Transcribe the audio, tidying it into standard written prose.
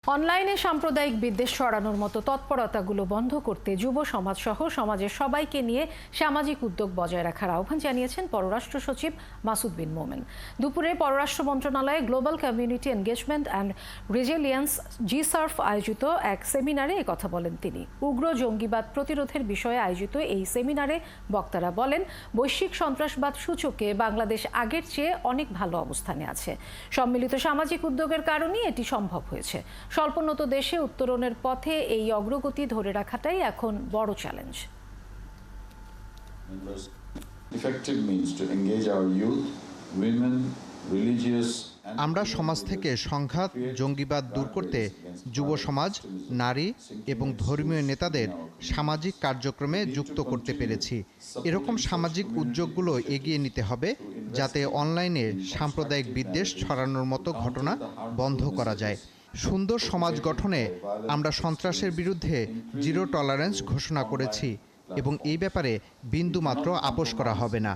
অনলাইনে সাম্প্রদায়িক বিদ্বেষ ছড়ানোর মতো তৎপরতাগুলো বন্ধ করতে যুব সমাজ সহ সমাজের সবাইকে নিয়ে সামাজিক উদ্যোগ বজায় রাখার আহ্বান জানিয়েছেন পররাষ্ট্র সচিব মাসুদ বিন মোমেন। দুপুরে পররাষ্ট্র মন্ত্রণালয়ে global community engagement and resilience জিসার্ফ আয়োজিত এক সেমিনারে একথা বলেন তিনি। উগ্র জঙ্গিবাদ প্রতিরোধের বিষয়ে আয়োজিত এই সেমিনারে বক্তারা বলেন, বৈশ্বিক সন্ত্রাসবাদ সূচকে বাংলাদেশ আগের চেয়ে অনেক ভালো অবস্থানে আছে। সম্মিলিত সামাজিক উদ্যোগের কারণেই এটি সম্ভব হয়েছে। স্বল্পোন্নত দেশে উত্তরণের পথে এই অগ্রগতি ধরে রাখাটাই এখন বড় চ্যালেঞ্জ। আমরা সমাজ থেকে সংঘাত, জঙ্গিবাদ দূর করতে যুব সমাজ, নারী এবং ধর্মীয় নেতাদের সামাজিক কার্যক্রমে যুক্ত করতে পেরেছি। এরকম সামাজিক উদ্যোগগুলো এগিয়ে নিতে হবে, যাতে অনলাইনে সাম্প্রদায়িক বিদ্বেষ ছড়ানোর মতো ঘটনা বন্ধ করা যায়। সুন্দর সমাজ গঠনে আমরা সন্ত্রাসের বিরুদ্ধে জিরো টলারেন্স ঘোষণা করেছি এবং এই ব্যাপারে বিন্দুমাত্র আপোস করা হবে না।